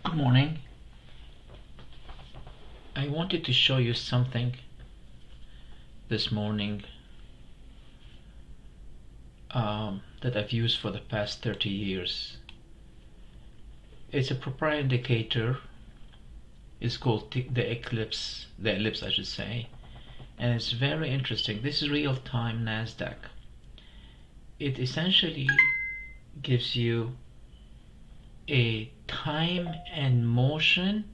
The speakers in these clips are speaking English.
Good morning. I wanted to show you something this morning that I've used for the past 30 years. It's a proprietary indicator. It's called the ellipse I should say, and it's very interesting. This is real-time NASDAQ. It essentially gives you a time and motion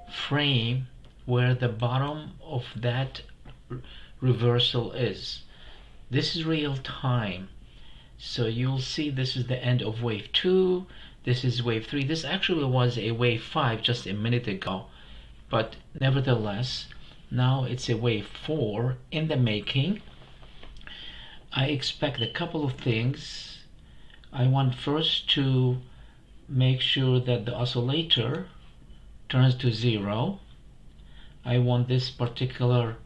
frame where the bottom of that reversal is. This is real time, so you'll see this is the end of wave 2, this is wave 3. This actually was a wave 5 just a minute ago, but nevertheless now it's a wave 4 in the making. I expect a couple of things. I want first to make sure that the oscillator turns to 0. I want this particular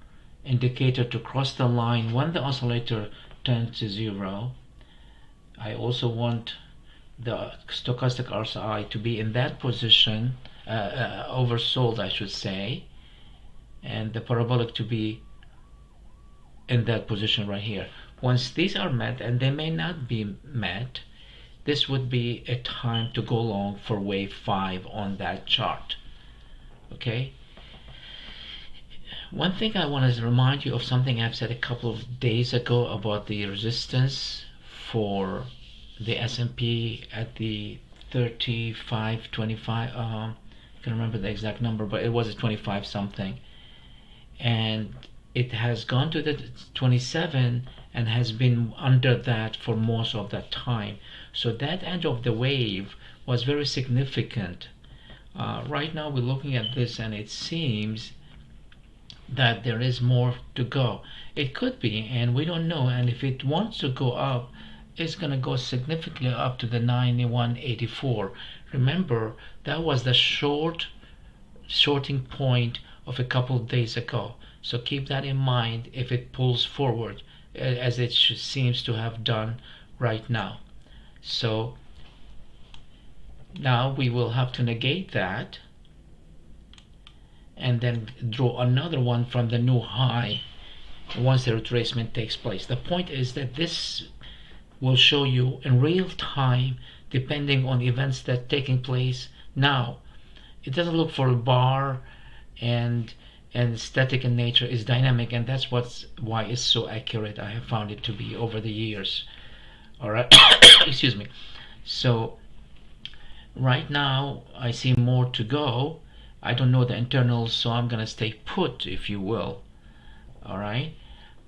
indicator to cross the line when the oscillator turns to 0. I also want the stochastic RSI to be in that position, oversold I should say, and the parabolic to be in that position right here. Once these are met, and they may not be met, this would be a time to go long for wave 5 on that chart. Okay? One thing I want to remind you of something I've said a couple of days ago about the resistance for the S&P at the 35.25. I can't remember the exact number, but it was a 25 something, and it has gone to the 27 and has been under that for most of that time. So that end of the wave was very significant. Right now we're looking at this and it seems that there is more to go. It could be, and we don't know, and if it wants to go up, it's going to go significantly up to the 91.84. Remember, that was the shorting point of a couple of days ago, so keep that in mind if it pulls forward as it seems to have done right now. So now we will have to negate that and then draw another one from the new high once the retracement takes place. The point is that this will show you in real time, depending on events that are taking place now. It doesn't look for a bar and static in nature, is dynamic, and that's why it's so accurate. I have found it to be over the years. All right. Excuse me. So right now I see more to go. I don't know the internals, so I'm gonna stay put, if you will. All right.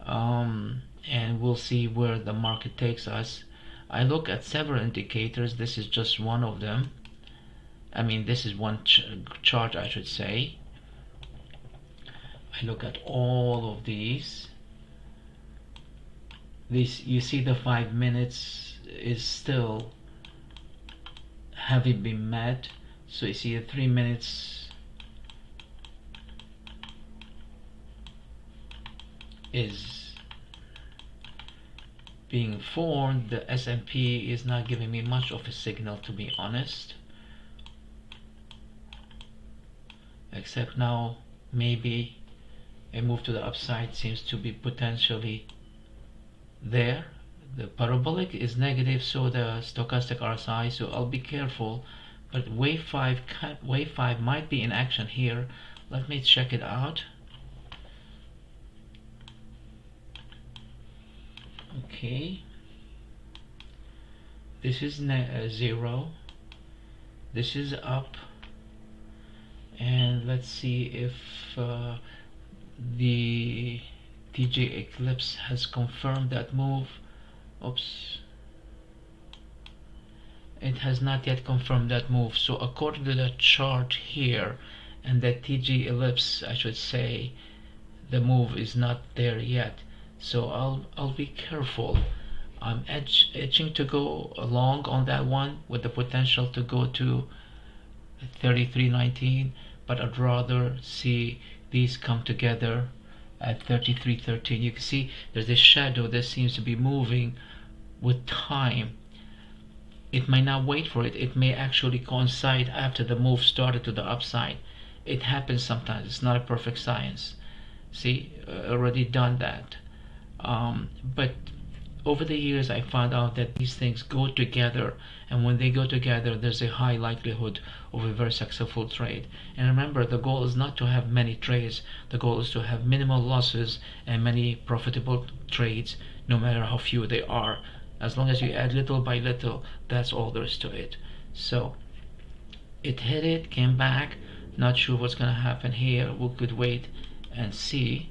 And we'll see where the market takes us. I look at several indicators. This is just one of them. I mean, this is one chart I should say. I look at all of these. You see the 5 minutes is still haven't been met. So you see the 3 minutes is being formed. The S&P is not giving me much of a signal, to be honest, except now maybe a move to the upside seems to be potentially there. The parabolic is negative, so the stochastic RSI, so I'll be careful, but wave 5 might be in action here. Let me check it out. Okay, this is 0, this is up, and let's see if the TJ Eclipse has confirmed that move. Oops, it has not yet confirmed that move. So according to the chart here and the TJ Ellipse, I should say, the move is not there yet. So I'll be careful. I'm edging to go along on that one with the potential to go to 33.19, but I'd rather see these come together at 33.13. You can see there's a shadow that seems to be moving with time. It may not wait for it. It may actually coincide after the move started to the upside. It happens sometimes. It's not a perfect science. See, already done that. But over the years, I found out that these things go together, and when they go together, there's a high likelihood of a very successful trade. And remember, the goal is not to have many trades. The goal is to have minimal losses and many profitable trades, no matter how few they are. As long as you add little by little, that's all there is to it. So it hit it, came back. Not sure what's going to happen here. We could wait and see.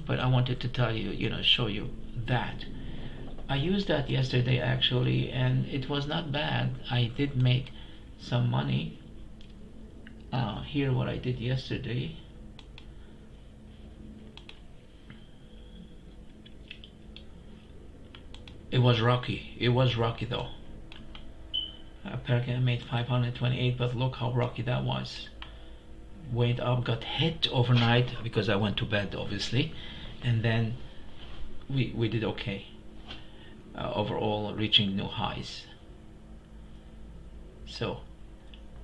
But I wanted to tell you, show you that. I used that yesterday actually, and it was not bad. I did make some money. Here what I did yesterday. It was rocky. It was rocky though. Apparently I made 528, but look how rocky that was. Went up, got hit overnight because I went to bed obviously, and then we did okay. Overall reaching new highs. So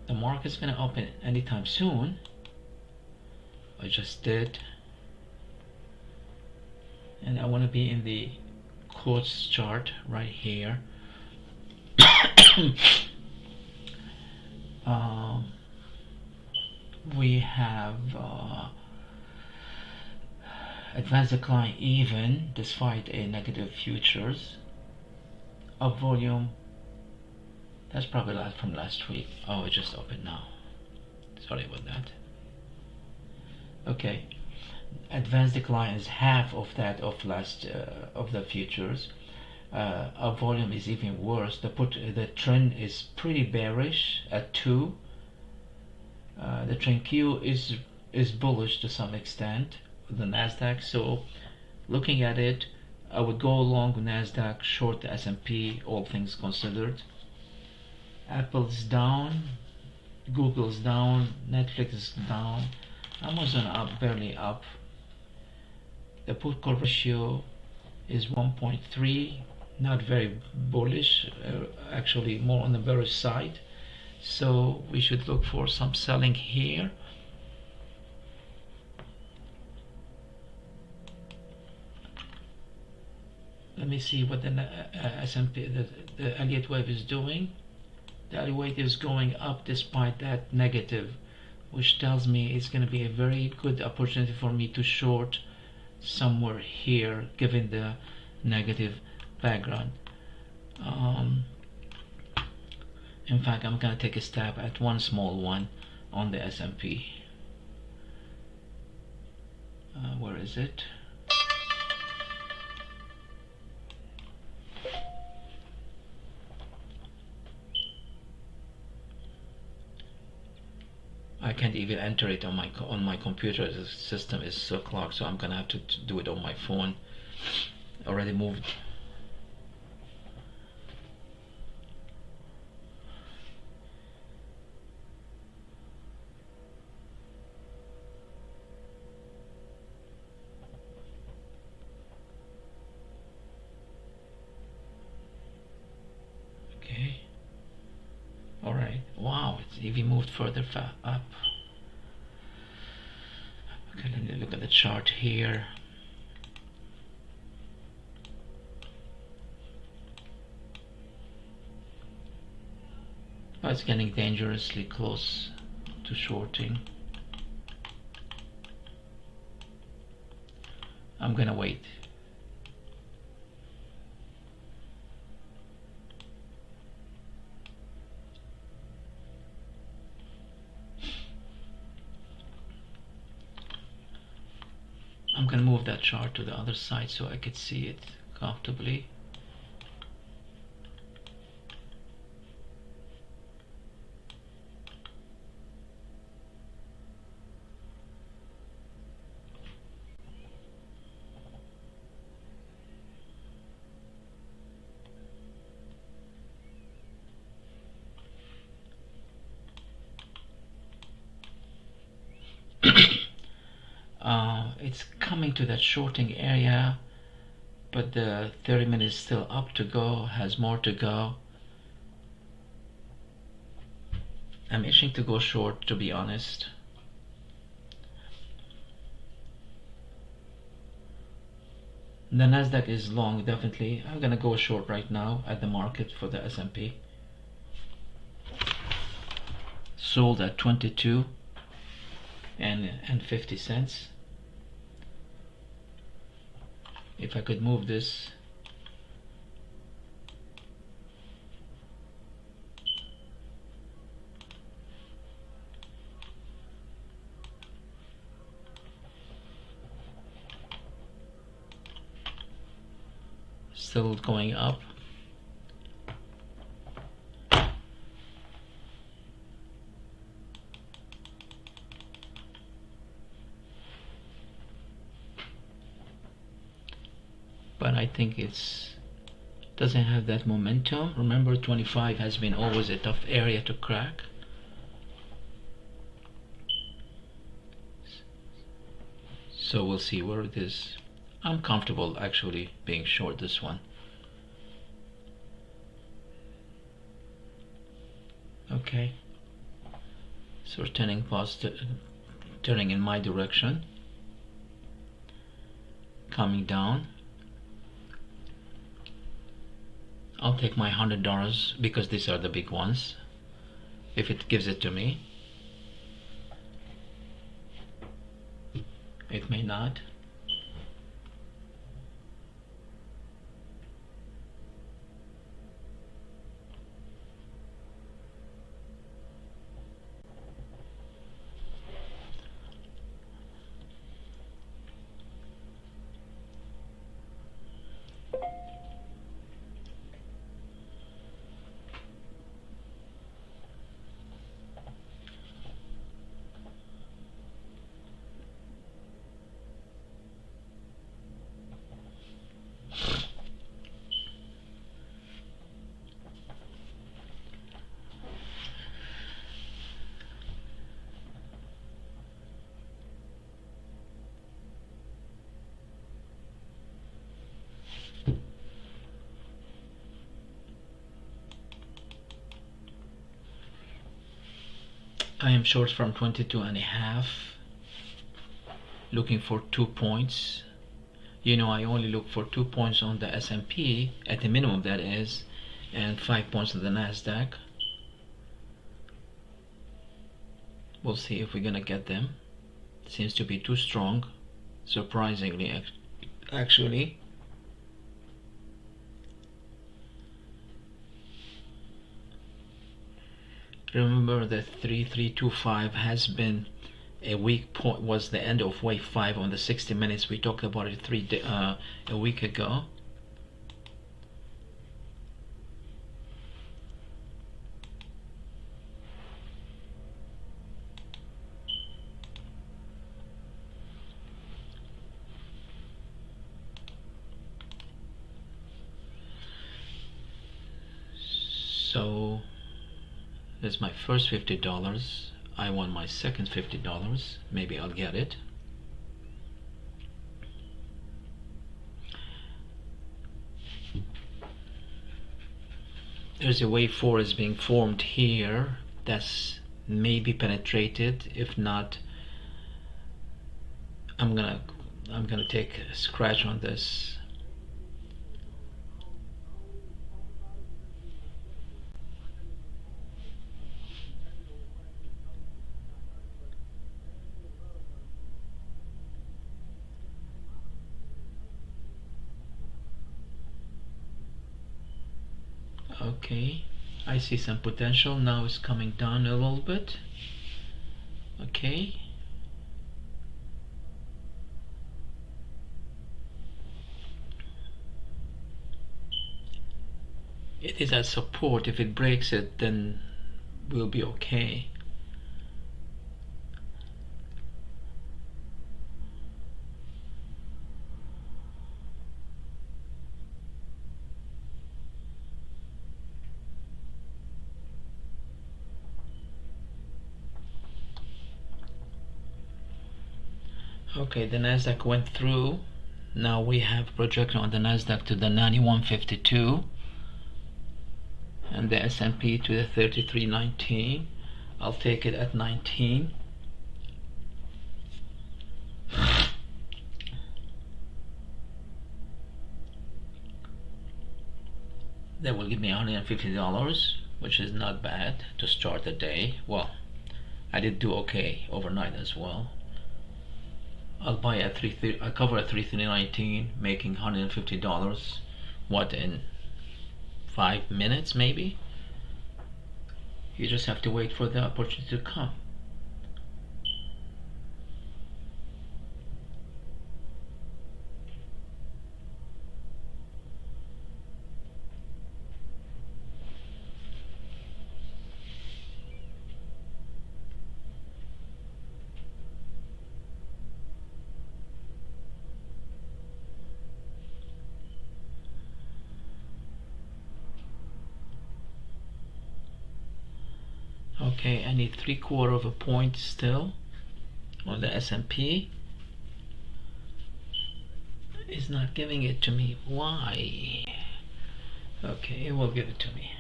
the market's gonna open anytime soon. I just did, and I want to be in the quotes chart right here. We have advanced decline even despite a negative futures. Up volume, that's probably from last week. Oh, it just opened now. Sorry about that. Okay, advanced decline is half of that of last of the futures. Our volume is even worse. The trend is pretty bearish at 2. The trend Q is bullish to some extent with the Nasdaq. So looking at it, I would go long Nasdaq, short the S&P, all things considered. Apple's down, Google's down, Netflix is down, Amazon up, barely up. The put call ratio is 1.3, not very bullish, actually more on the bearish side. So we should look for some selling here. Let me see what the S&P, the Elliott wave is doing. The Elliott wave is going up despite that negative, which tells me it's going to be a very good opportunity for me to short somewhere here, given the negative background. In fact, I'm going to take a stab at one small one on the S&P. Where is it? I can't even enter it on my computer. The system is so clogged, so I'm gonna have to do it on my phone. Already moved. Okay. All right. Wow, it's even moved further up. Okay, let me look at the chart here. Oh, it's getting dangerously close to shorting. I'm gonna wait. I'm gonna move that chart to the other side so I could see it comfortably. It's coming to that shorting area, but the 30 minutes is still up to go, has more to go. I'm itching to go short, to be honest. The Nasdaq is long, definitely. I'm gonna go short right now at the market for the S&P. Sold at 22 and 50 cents. If I could move this, still going up. But I think it's doesn't have that momentum. Remember, 25 has been always a tough area to crack. So we'll see where it is. I'm comfortable actually being short this one. Okay, so turning positive, turning in my direction, coming down. I'll take my $100 because these are the big ones, if it gives it to me. It may not. I am short from 22 and a half, looking for 2 points. You know, I only look for 2 points on the S&P, at the minimum that is, and 5 points on the Nasdaq. We'll see if we're gonna get them. Seems to be too strong, surprisingly, actually. Remember that 3325 has been a weak point, was the end of wave 5 on the 60 minutes. We talked about it a week ago. So this is my first $50. I want my second $50. Maybe I'll get it. There's a wave 4 is being formed here. That's maybe penetrated. If not, I'm gonna take a scratch on this. Okay, I see some potential. Now it's coming down a little bit. Okay. It is at support. If it breaks it, then we'll be okay. Okay, the Nasdaq went through. Now we have projection on the Nasdaq to the 9152 and the S&P to the 3319. I'll take it at 19. That will give me $150, which is not bad to start the day. Well, I did do okay overnight as well. I'll buy at 330. I cover at 330.19, making $150. What, in 5 minutes maybe? You just have to wait for the opportunity to come. Okay, I need 3/4 of a point still on the S&P. It's not giving it to me. Why? Okay, it will give it to me.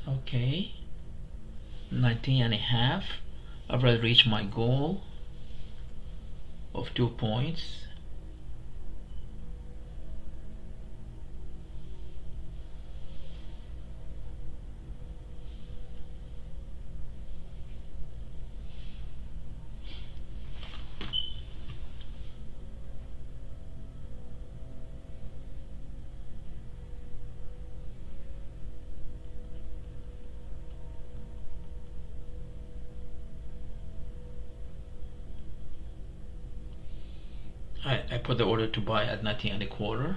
Okay, 19.5. I've already reached my goal of 2 points. I put the order to buy at 19.25.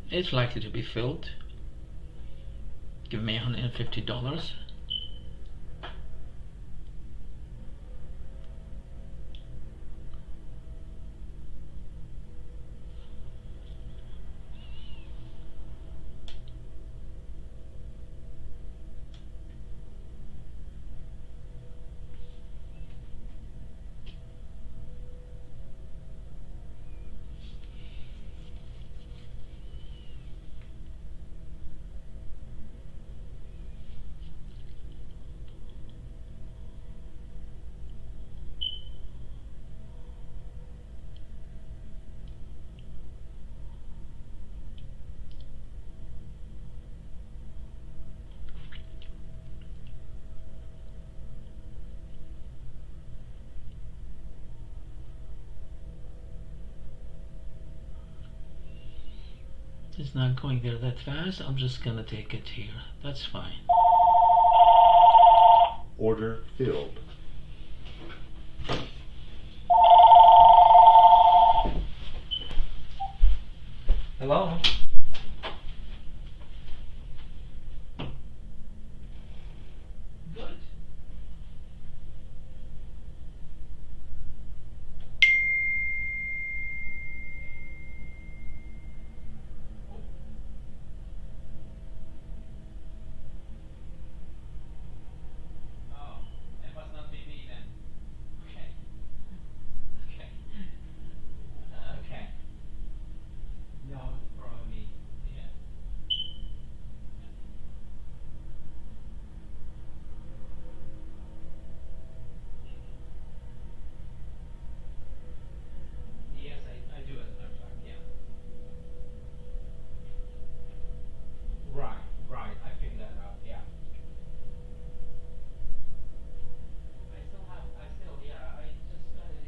It's likely to be filled. Give me $150. It's not going there that fast. I'm just gonna take it here. That's fine. Order filled. Hello? Good. Oh, it must not be me then. Okay. Okay. Okay. No, it's probably me. Yeah. Yes, I do as a matter of fact, yeah. Right, right. I picked that up, yeah. Yeah, I just got a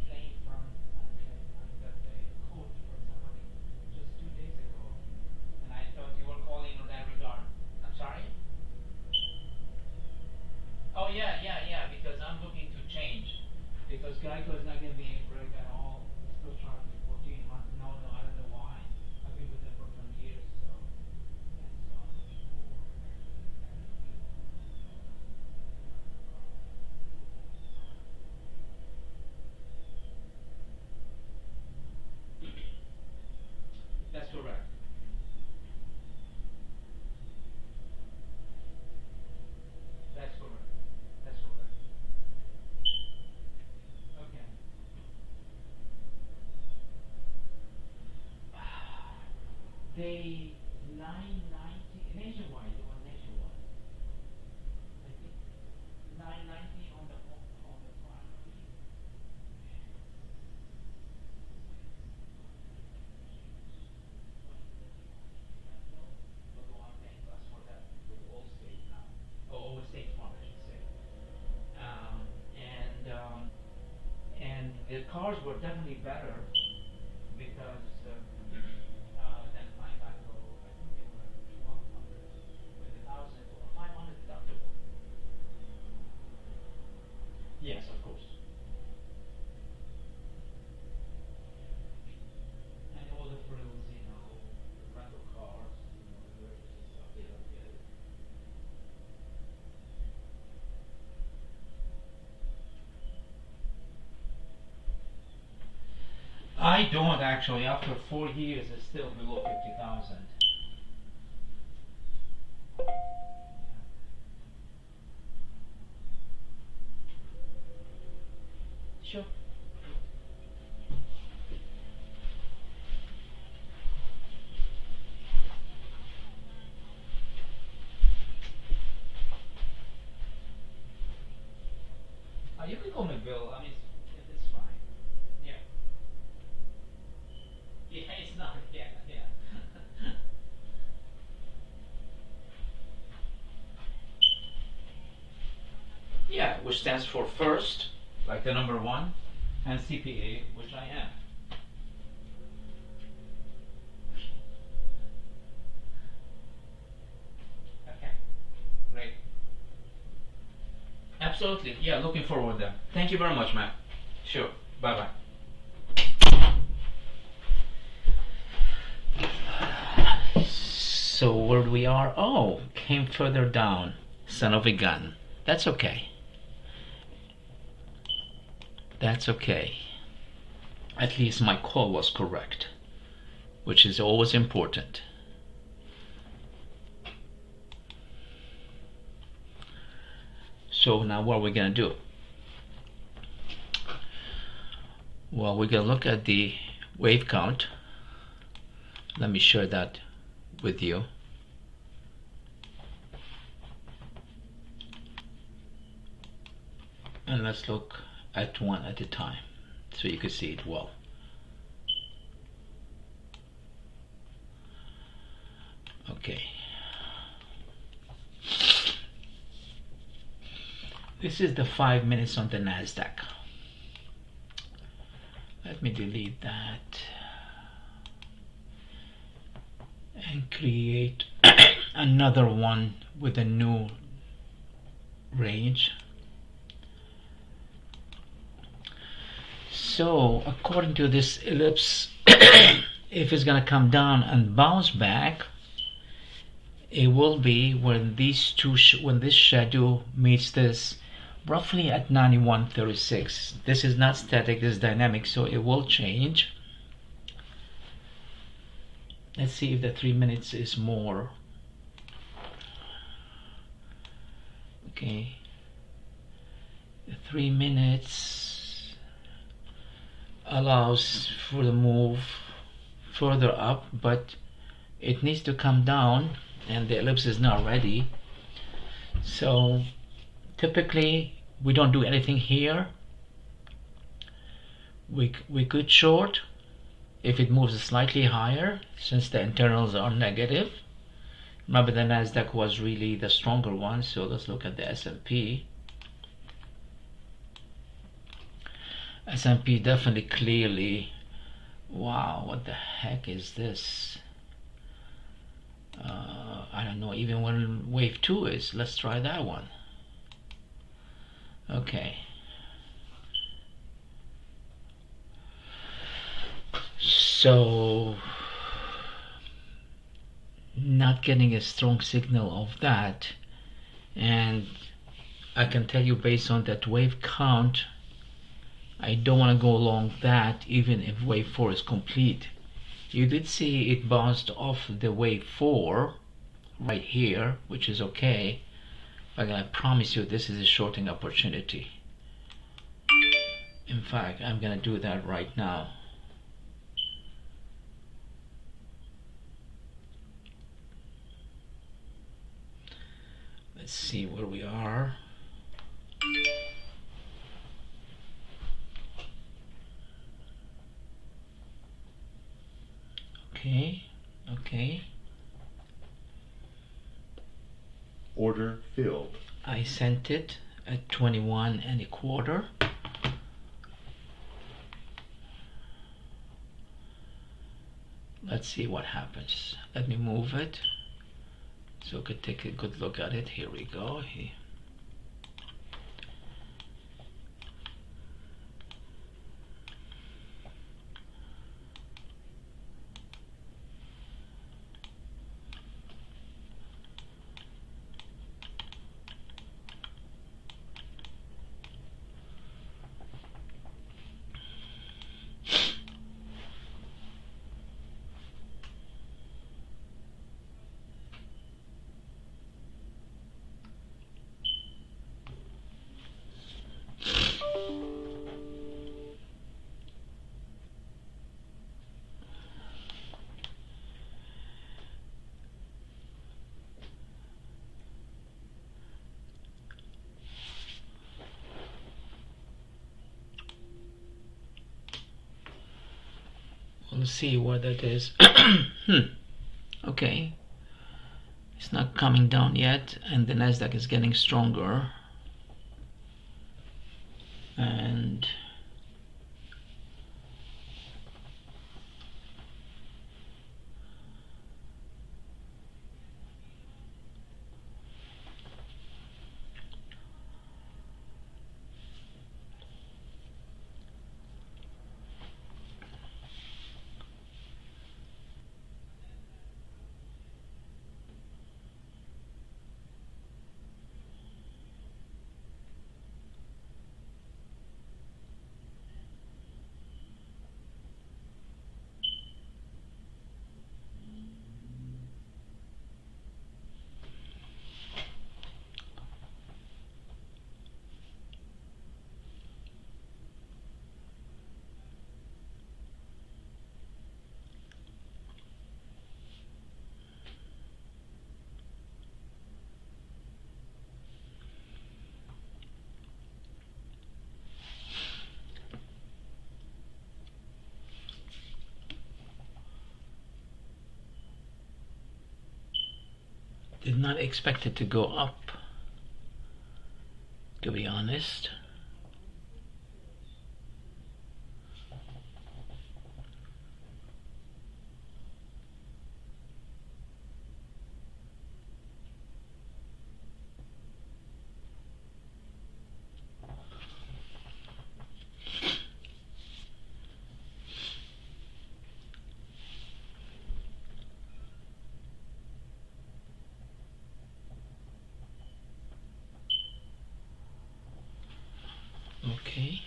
claim from, I got a quote from somebody just 2 days ago. And I thought you were calling on that regard. I'm sorry? Oh, yeah, because I'm looking to change. Because Geico is not giving me any break at all. They still charge me 1400. No, I don't know why. I've been with them for 20 years, so. And so I'm looking for That's correct. That's correct. say 990 nationwide. They want nationwide. I think 990 on the primary. But the one paying us for that with Allstate now. Oh, State Farm, I should say. Um, and um, and the cars were definitely better because than my Geico. I think they were 1,200 with 1,000 or 500 deductible. Yes, of course. And all the frills, rental cars, emergency stuff, they don't get it. I don't actually. After 4 years, it's still below 50,000. Sure. You can call me Bill. I mean, it's fine. Yeah. Yeah, it's not. Yeah, yeah. Yeah, which stands for first, like the number one, and CPA, which I am. Okay, great. Absolutely. Yeah, looking forward then. Thank you very much, Matt. Sure. Bye bye. So where we are? Oh, came further down. Son of a gun. That's okay. That's okay. At least my call was correct, which is always important. So now what are we going to do? Well, we're going to look at the wave count. Let me share that with you. And let's look at one at a time so you can see it well. Okay. This is the 5 minutes on the NASDAQ. Let me delete that and create another one with a new range. So according to this ellipse, if it's gonna come down and bounce back, it will be when these two when this shadow meets this, roughly at 91.36. This is not static, this is dynamic, so it will change. Let's see if the 3 minutes is more. Okay, the 3 minutes allows for the move further up, but it needs to come down, and the ellipse is not ready. So typically we don't do anything here. We could short if it moves slightly higher, since the internals are negative. Remember, the NASDAQ was really the stronger one, so let's look at the S&P. S&P definitely clearly, wow, what the heck is this? I don't know even when wave 2 is. Let's try that one. Okay. So not getting a strong signal of that, and I can tell you based on that wave count, I don't want to go along that even if wave 4 is complete. You did see it bounced off the wave 4 right here, which is okay, but I promise you this is a shorting opportunity. In fact, I'm gonna do that right now. Let's see where we are. Okay. Order filled. I sent it at 21 1/4. Let's see what happens. Let me move it so we could take a good look at it. Here we go. We'll see what that is. Okay, it's not coming down yet, and the Nasdaq is getting stronger. And did not expect it to go up, to be honest. Okay.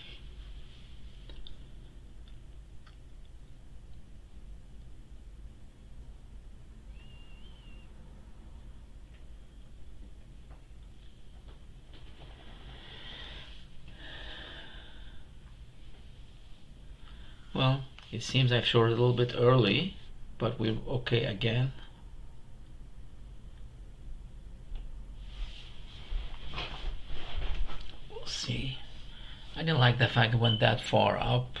Well, it seems I've shorted a little bit early, but we're okay again. We'll see. I didn't like the fact it went that far up.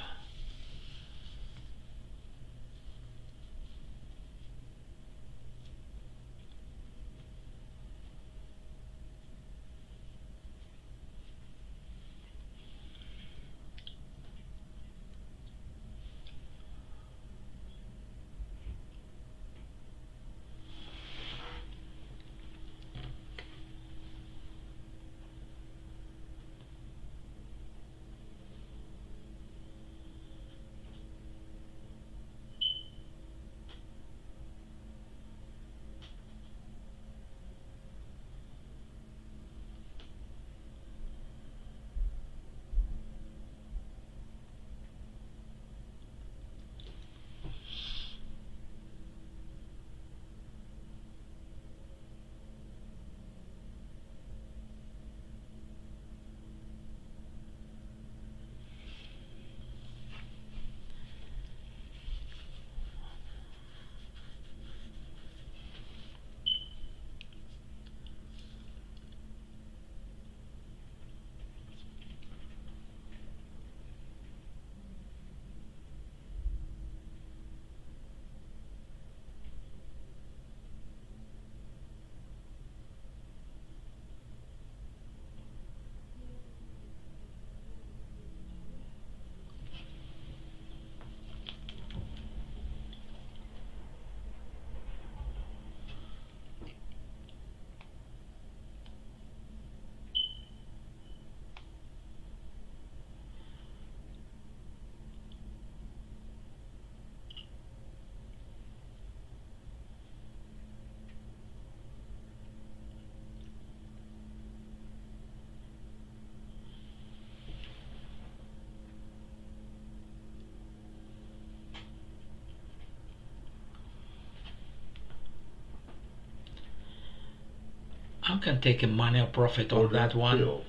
I'm gonna take a money or profit on Order that one. filled.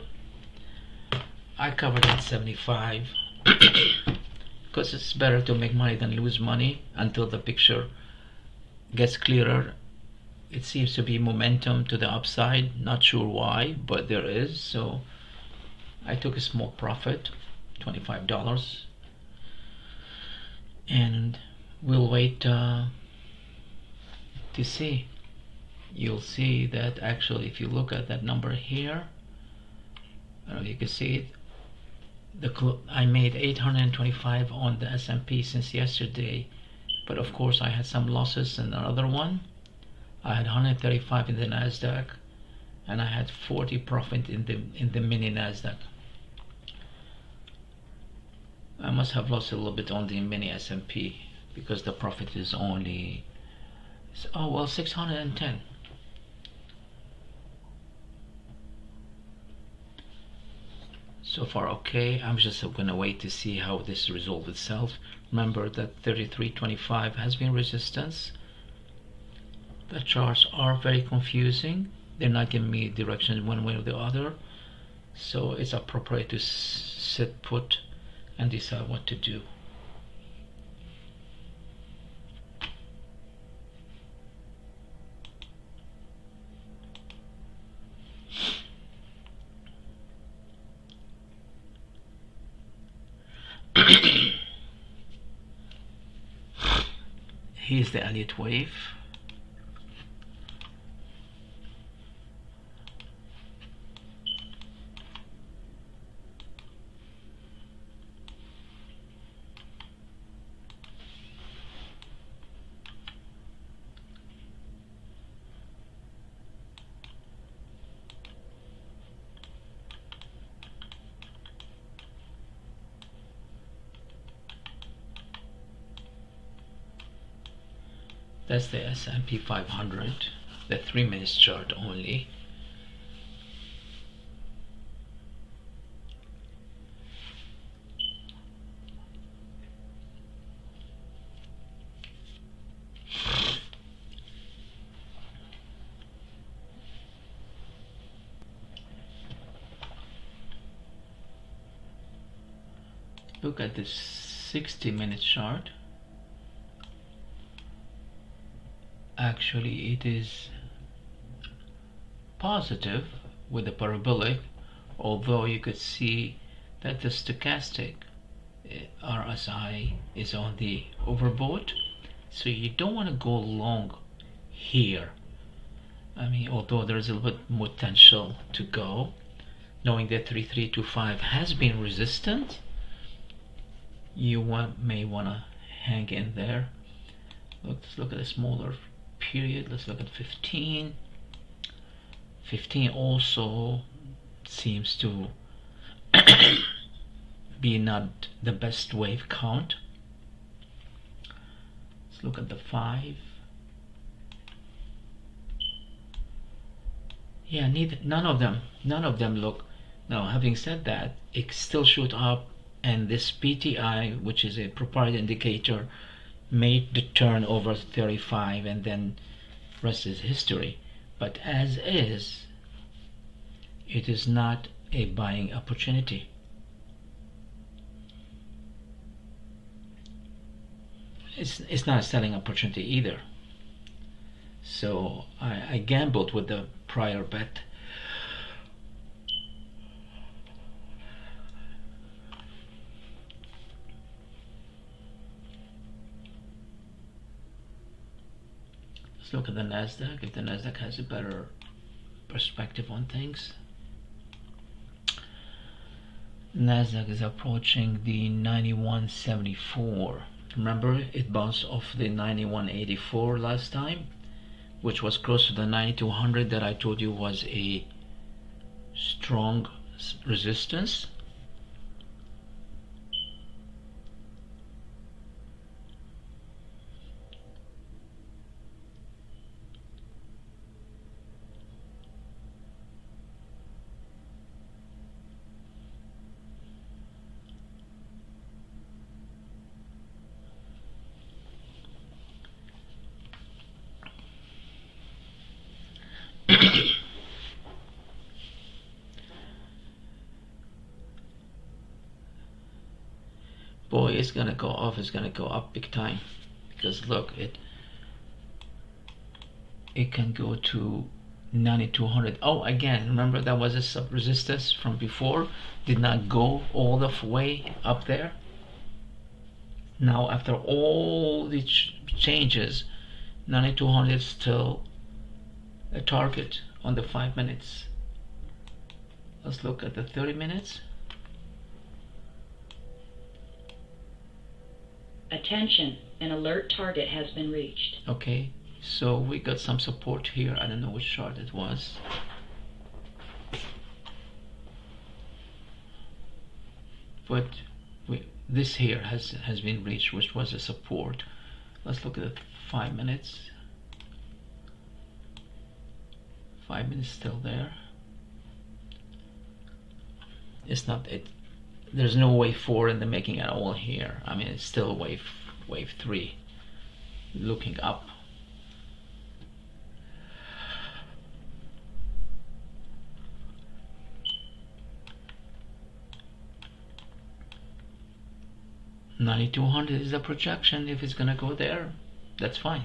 I covered at 75 because it's better to make money than lose money until the picture gets clearer. It seems to be momentum to the upside, not sure why, but there is. So I took a small profit, $25, and we'll wait to see. You'll see that actually if you look at that number here, I don't know if you can see it, I made 825 on the S&P since yesterday, but of course I had some losses in the other one. I had 135 in the Nasdaq, and I had 40 profit in the mini Nasdaq. I must have lost a little bit on the mini S&P because the profit is only 610. So far okay. I'm just gonna wait to see how this resolves itself. Remember that 33.25 has been resistance. The charts are very confusing. They're not giving me direction one way or the other. So it's appropriate to sit put and decide what to do. Here's the Elliott wave. That's the S&P 500, the 3 minutes chart only. Look at this 60-minute chart. Actually, it is positive with the parabolic, although you could see that the stochastic RSI is on the overbought, so you don't want to go long here. I mean, although there's a little bit more potential to go, knowing that 3325 has been resistant, you may want to hang in there. Let's look at a smaller period. Let's look at 15. 15 also seems to be not the best wave count. Let's look at the 5. Yeah, none of them look. Now, having said that, it still shoot up, and this PTI, which is a proprietary indicator, made the turn over 35, and then rest is history. But as is, it is not a buying opportunity. It's not a selling opportunity either. So I gambled with the prior bet. Let's look at the Nasdaq, if the Nasdaq has a better perspective on things. Nasdaq is approaching the 91.74. Remember, it bounced off the 91.84 last time, which was close to the 9200 that I told you was a strong resistance. Oh, it's gonna go off. It's gonna go up big time, because look, it can go to 9200. Oh, again, remember that was a sub resistance from before, did not go all the way up there. Now after all the changes, 9200 is still a target on the 5 minutes. Let's look at the 30 minutes. Attention, an alert target has been reached. Okay, so we got some support here. I don't know which chart it was. But this here has been reached, which was a support. Let's look at the 5 minutes. 5 minutes still there. It's not it. There's no wave 4 in the making at all here. I mean, it's still wave 3, looking up. $9,200 is the projection. If it's gonna go there, that's fine.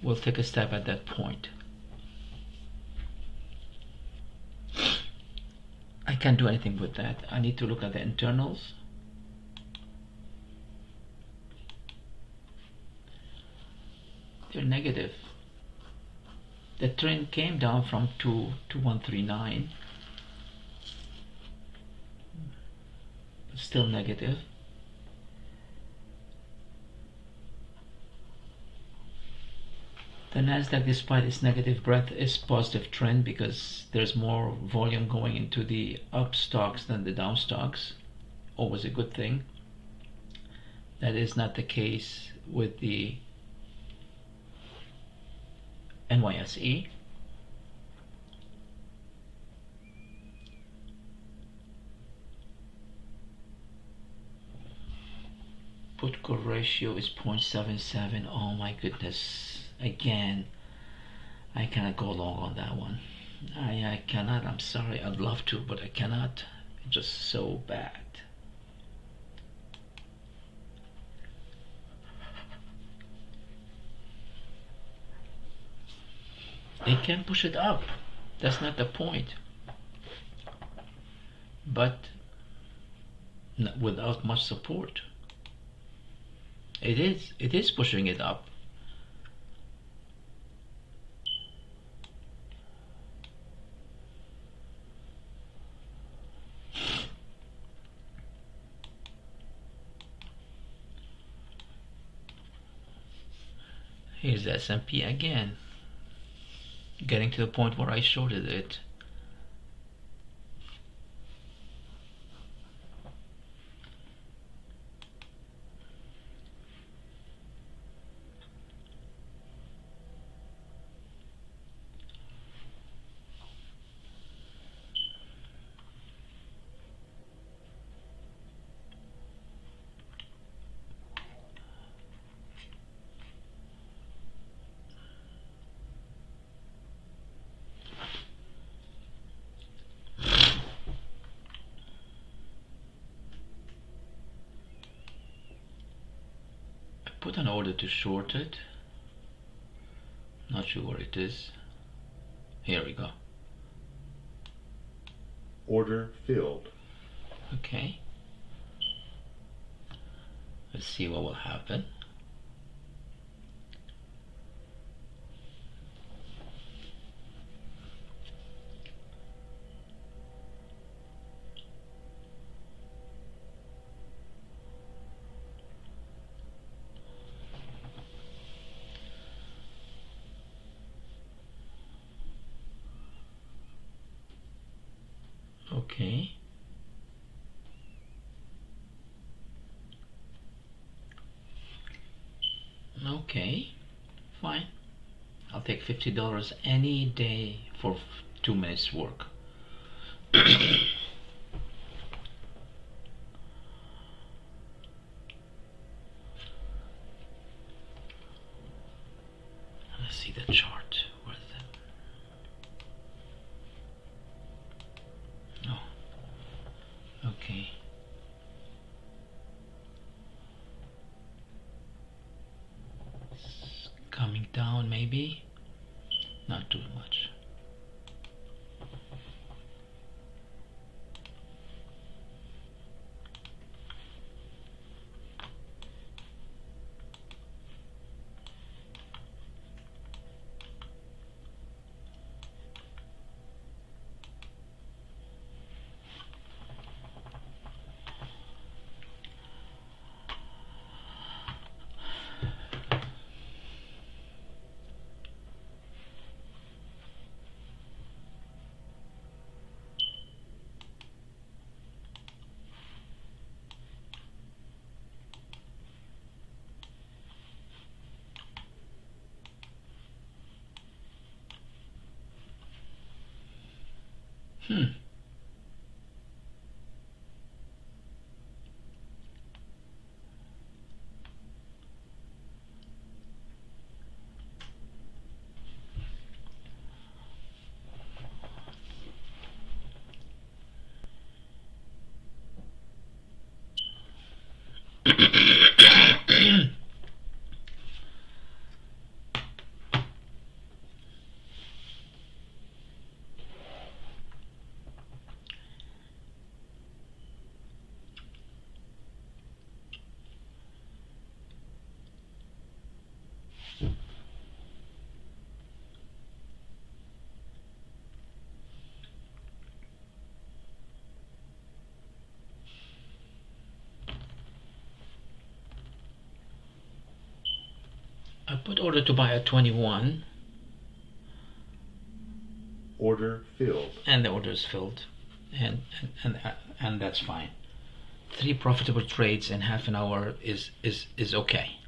We'll take a step at that point. I can't do anything with that. I need to look at the internals. They're negative. The trend came down from 2 to 139. Still negative. The Nasdaq, despite its negative breadth, is positive trend because there's more volume going into the up stocks than the down stocks. Always a good thing. That is not the case with the NYSE. Put call ratio is 0.77. Oh my goodness. Again, I cannot go long on that one. I cannot. I'm sorry. I'd love to, but I cannot. It's just so bad. It can push it up. That's not the point. But without much support. It is pushing it up. Here's the S&P again, getting to the point where I shorted it. Put an order to short it. Not sure where it is. Here we go. Order filled. Okay. Let's see what will happen. Okay. Okay. Fine. I'll take $50 any day for 2 minutes work. Let's see the chart. Where is it? Oh. Okay. maybe not doing much. I put order to buy at 21. Order filled. And the order is filled, and that's fine. 3 profitable trades in half an hour is okay.